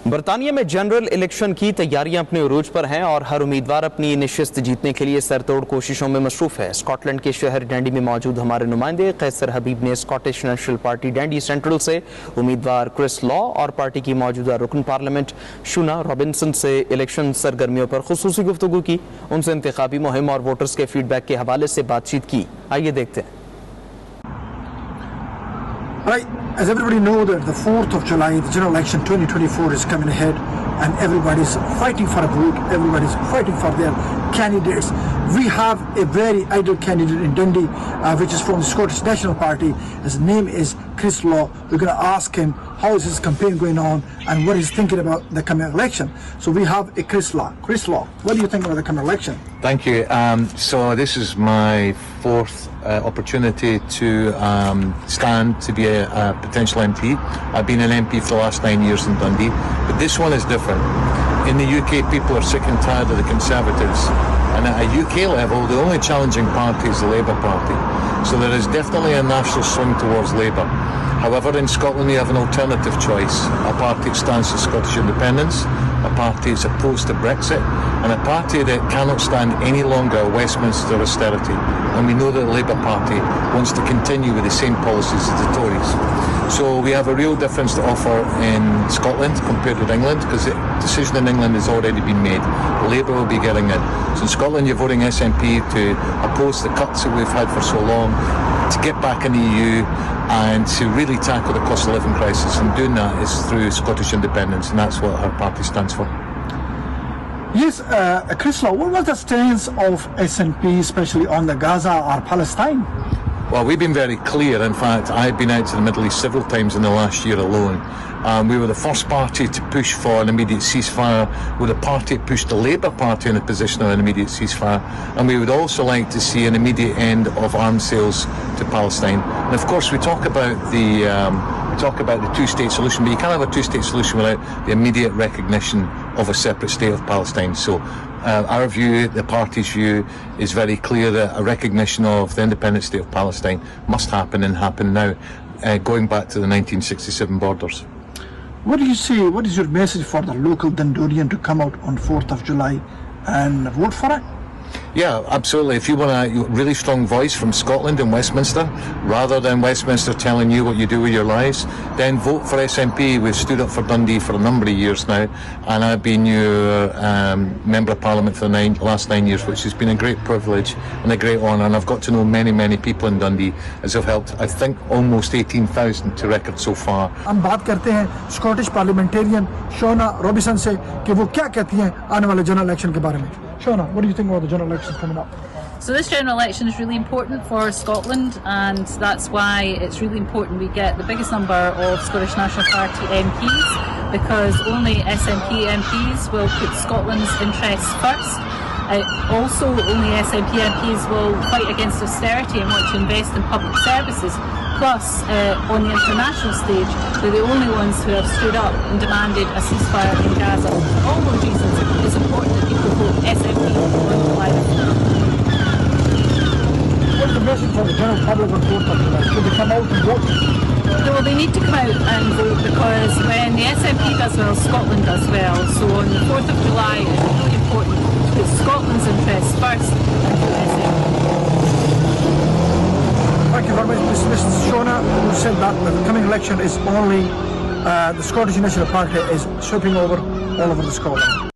बरतानिया में general election की तैयारियां अपने उरूज पर हैं और हर उम्मीदवार अपनी निशिस्त जीतने के लिए सरतोड़ कोशिशों में मसरूफ है। स्कॉटलैंड के शहर डंडी में मौजूद हमारे नुमाइंदे कैसर हबीब ने स्कॉटिश नेशनल पार्टी डंडी सेंट्रल से उम्मीदवार क्रिस लॉ और पार्टी की मौजूदा रुकन पार्लियामेंट शोना रॉबिन्सन से इलेक्शन सरगर्मियों पर खुसूसी गुफ्तगू की। उनसे इंतखाबी मुहिम और वोटर्स के फीडबैक के हवाले से बातचीत की। आइए देखते हैं। Right, as everybody knows that the 4th of July, the general election 2024 is coming ahead and everybody's fighting for a vote, everybody's fighting for their candidates. We have a very ideal candidate in Dundee, which is from the Scottish National Party. His name is Chris Law. We're going to ask him how is his campaign going on and what he's thinking about the coming election. So we have a Chris Law. Chris Law, what do you think about the coming election? Thank you. So this is my fourth opportunity to stand to be a potential MP. I've been an MP for the last 9 years in Dundee, but this one is different. In the UK, people are sick and tired of the Conservatives, and at a UK level, the only challenging party is the Labour Party. So there is definitely a national swing towards Labour. However, in Scotland, you have an alternative choice. A party that stands for Scottish independence, a party that's opposed to Brexit, and a party that cannot stand any longer Westminster austerity. And we know that the Labour Party wants to continue with the same policies as the Tories. So we have a real difference to offer in Scotland compared with England, because the decision in England has already been made. Labour will be getting it. So in Scotland, you're voting SNP to oppose the cuts that we've had for so long, to get back in the EU and to really tackle the cost of living crisis, and doing that is through Scottish independence, and that's what our party stands for. Yes, Chris Law, what was the stance of SNP, especially on the Gaza or Palestine? Well, we've been very clear. In fact, I've been out to the Middle East several times in the last year alone. We were the first party to push for an immediate ceasefire. We're the party that pushed the Labour Party in a position of an immediate ceasefire. And we would also like to see an immediate end of arms sales to Palestine. And of course, we talk about the two-state solution, but you can't have a two-state solution without the immediate recognition of a separate state of Palestine. So our view, the party's view, is very clear that a recognition of the independent state of Palestine must happen, and happen now, going back to the 1967 borders. What do you see? What is your message for the local Dundonian to come out on 4th of July and vote for it? Yeah, absolutely. If you want a really strong voice from Scotland and Westminster, rather than Westminster telling you what you do with your lives, then vote for SNP. We've stood up for Dundee for a number of years now, and I've been your Member of Parliament for the last 9 years, which has been a great privilege and a great honour, and I've got to know many, many people in Dundee, as I've helped, I think, almost 18,000 to record so far. हम बात करते हैं Scottish parliamentarian Shona Robison से कि वो क्या कहती हैं आने वाले general election के बारे में. Shona, what do you think about the general election coming up? So this general election is really important for Scotland, and that's why it's really important we get the biggest number of Scottish National Party MPs, because only SNP MPs will put Scotland's interests first. Also, only SNP MPs will fight against austerity and want to invest in public services. Plus, on the international stage, they're the only ones who have stood up and demanded a ceasefire in Gaza. For all those reasons, it's important that people vote SNP on July the 4th. What's the message for the general public on 4th of July? Should they come out and vote? Well, they need to come out and vote, because when the SNP does well, Scotland does well. So on the 4th of July, it's really important to put Scotland's interests first and vote SNP. Thank you very much, Mrs. Shona, who said that the coming election is only the Scottish National Party is sweeping over all over the Scotland.